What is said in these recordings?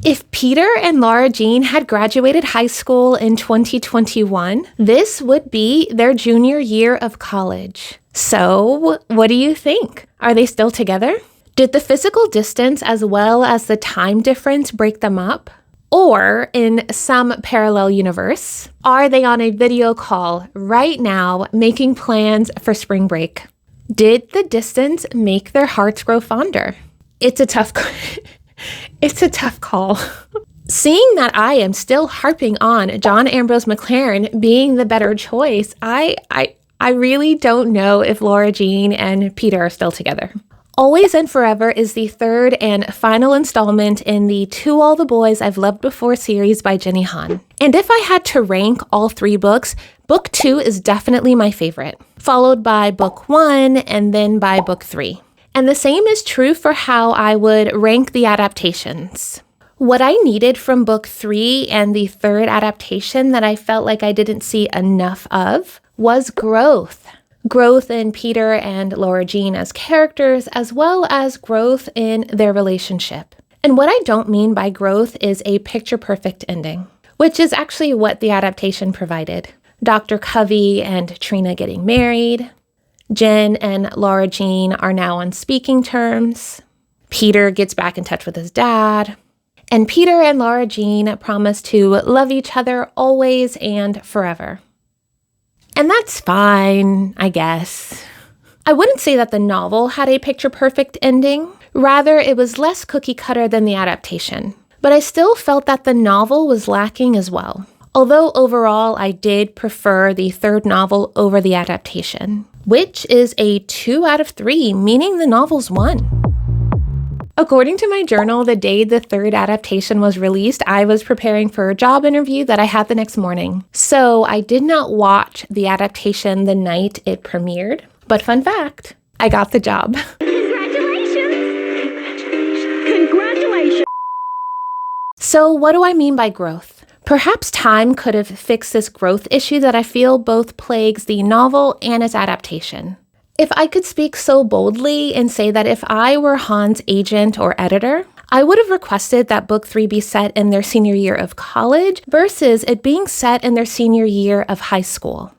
If Peter and Lara Jean had graduated high school in 2021, this would be their junior year of college. So, what do you think? Are they still together? Did the physical distance as well as the time difference break them up? Or, in some parallel universe, are they on a video call right now making plans for spring break? Did the distance make their hearts grow fonder? It's a tough call. Seeing that I am still harping on John Ambrose McLaren being the better choice, I really don't know if Lara Jean and Peter are still together. Always and Forever is the third and final installment in the To All the Boys I've Loved Before series by Jenny Han. And if I had to rank all 3 books, book 2 is definitely my favorite, followed by book 1 and then by book 3. And the same is true for how I would rank the adaptations. What I needed from book 3 and the third adaptation that I felt like I didn't see enough of was growth. Growth in Peter and Lara Jean as characters, as well as growth in their relationship. And what I don't mean by growth is a picture-perfect ending, which is actually what the adaptation provided. Dr. Covey and Trina getting married. Jen and Lara Jean are now on speaking terms. Peter gets back in touch with his dad. And Peter and Lara Jean promise to love each other always and forever. And that's fine, I guess. I wouldn't say that the novel had a picture-perfect ending. Rather, it was less cookie-cutter than the adaptation. But I still felt that the novel was lacking as well. Although overall, I did prefer the third novel over the adaptation, which is a 2 out of 3, meaning the novel's won. According to my journal, the day the third adaptation was released, I was preparing for a job interview that I had the next morning. So I did not watch the adaptation the night it premiered. But fun fact, I got the job. Congratulations! So what do I mean by growth? Perhaps time could have fixed this growth issue that I feel both plagues the novel and its adaptation. If I could speak so boldly and say that if I were Han's agent or editor, I would have requested that book 3 be set in their senior year of college versus it being set in their senior year of high school.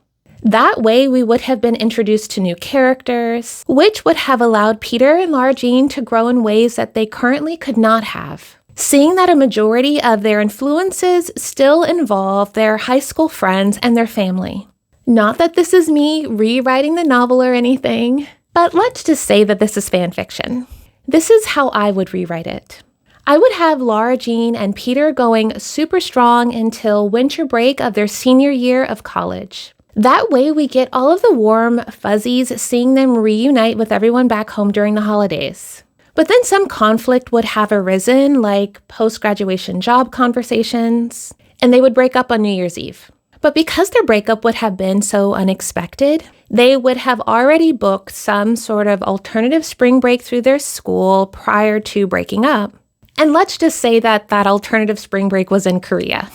That way, we would have been introduced to new characters, which would have allowed Peter and Lara Jean to grow in ways that they currently could not have. Seeing that a majority of their influences still involve their high school friends and their family. Not that this is me rewriting the novel or anything, but let's just say that this is fan fiction. This is how I would rewrite it. I would have Lara Jean and Peter going super strong until winter break of their senior year of college. That way we get all of the warm fuzzies seeing them reunite with everyone back home during the holidays. But then some conflict would have arisen, like post-graduation job conversations, and they would break up on New Year's Eve. But because their breakup would have been so unexpected, they would have already booked some sort of alternative spring break through their school prior to breaking up. And let's just say that that alternative spring break was in Korea.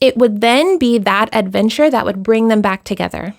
It would then be that adventure that would bring them back together.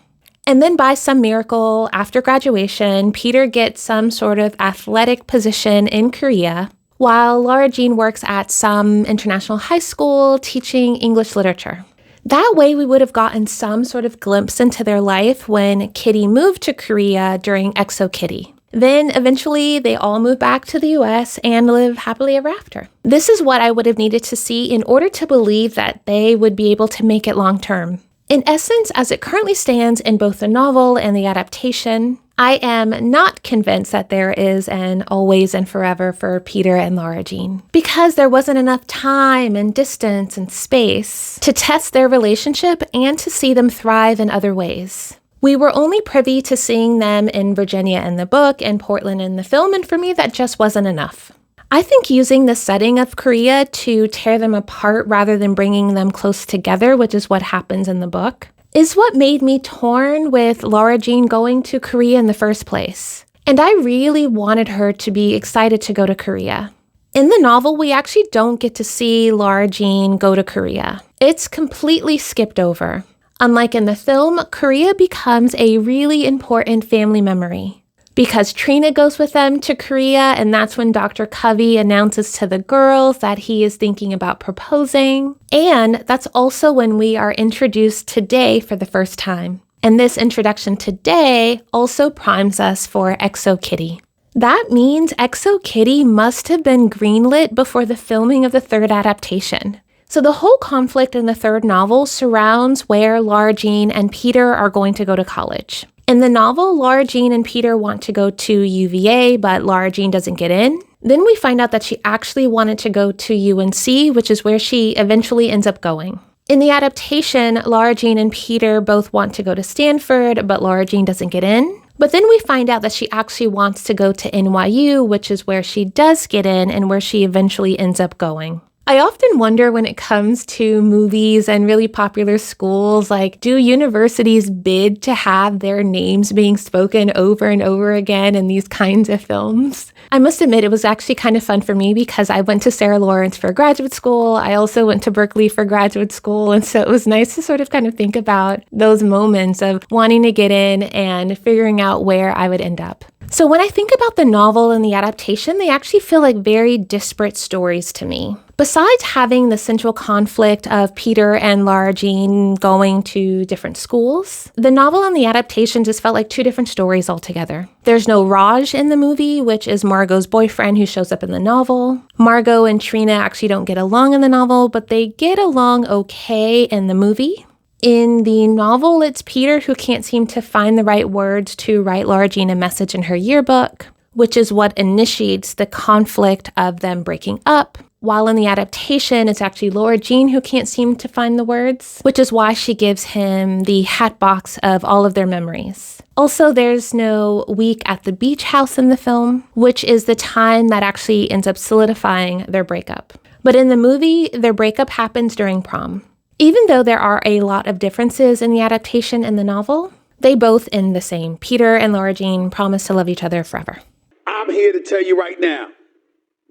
And then by some miracle, after graduation, Peter gets some sort of athletic position in Korea, while Lara Jean works at some international high school teaching English literature. That way, we would have gotten some sort of glimpse into their life when Kitty moved to Korea during EXO Kitty. Then eventually, they all move back to the US and live happily ever after. This is what I would have needed to see in order to believe that they would be able to make it long term. In essence, as it currently stands in both the novel and the adaptation, I am not convinced that there is an always and forever for Peter and Lara Jean, because there wasn't enough time and distance and space to test their relationship and to see them thrive in other ways. We were only privy to seeing them in Virginia in the book and Portland in the film, and for me that just wasn't enough. I think using the setting of Korea to tear them apart rather than bringing them close together, which is what happens in the book, is what made me torn with Lara Jean going to Korea in the first place. And I really wanted her to be excited to go to Korea. In the novel, we actually don't get to see Lara Jean go to Korea. It's completely skipped over. Unlike in the film, Korea becomes a really important family memory. because Trina goes with them to Korea, and that's when Dr. Covey announces to the girls that he is thinking about proposing. And that's also when we are introduced to Day for the first time. And this introduction to Day also primes us for Exo Kitty. That means Exo Kitty must have been greenlit before the filming of the third adaptation. So the whole conflict in the third novel surrounds where Lara Jean and Peter are going to go to college. In the novel, Lara Jean and Peter want to go to UVA, but Lara Jean doesn't get in. Then we find out that she actually wanted to go to UNC, which is where she eventually ends up going. In the adaptation, Lara Jean and Peter both want to go to Stanford, but Lara Jean doesn't get in. But then we find out that she actually wants to go to NYU, which is where she does get in and where she eventually ends up going. I often wonder when it comes to movies and really popular schools, like, do universities bid to have their names being spoken over and over again in these kinds of films? I must admit, it was actually kind of fun for me because I went to Sarah Lawrence for graduate school. I also went to Berkeley for graduate school. And so it was nice to sort of kind of think about those moments of wanting to get in and figuring out where I would end up. So when I think about the novel and the adaptation, they actually feel like very disparate stories to me. Besides having the central conflict of Peter and Lara Jean going to different schools, the novel and the adaptation just felt like two different stories altogether. There's no Raj in the movie, which is Margot's boyfriend who shows up in the novel. Margot and Trina actually don't get along in the novel, but they get along okay in the movie. In the novel, it's Peter who can't seem to find the right words to write Lara Jean a message in her yearbook, which is what initiates the conflict of them breaking up. While in the adaptation, it's actually Lara Jean who can't seem to find the words, which is why she gives him the hat box of all of their memories. Also, there's no week at the beach house in the film, which is the time that actually ends up solidifying their breakup. But in the movie, their breakup happens during prom. Even though there are a lot of differences in the adaptation and the novel, they both end the same. Peter and Lara Jean promise to love each other forever. I'm here to tell you right now,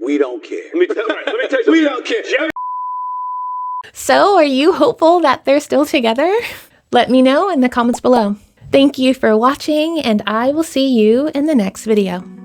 we don't care. Let me tell you something. We don't care. So, are you hopeful that they're still together? Let me know in the comments below. Thank you for watching, and I will see you in the next video.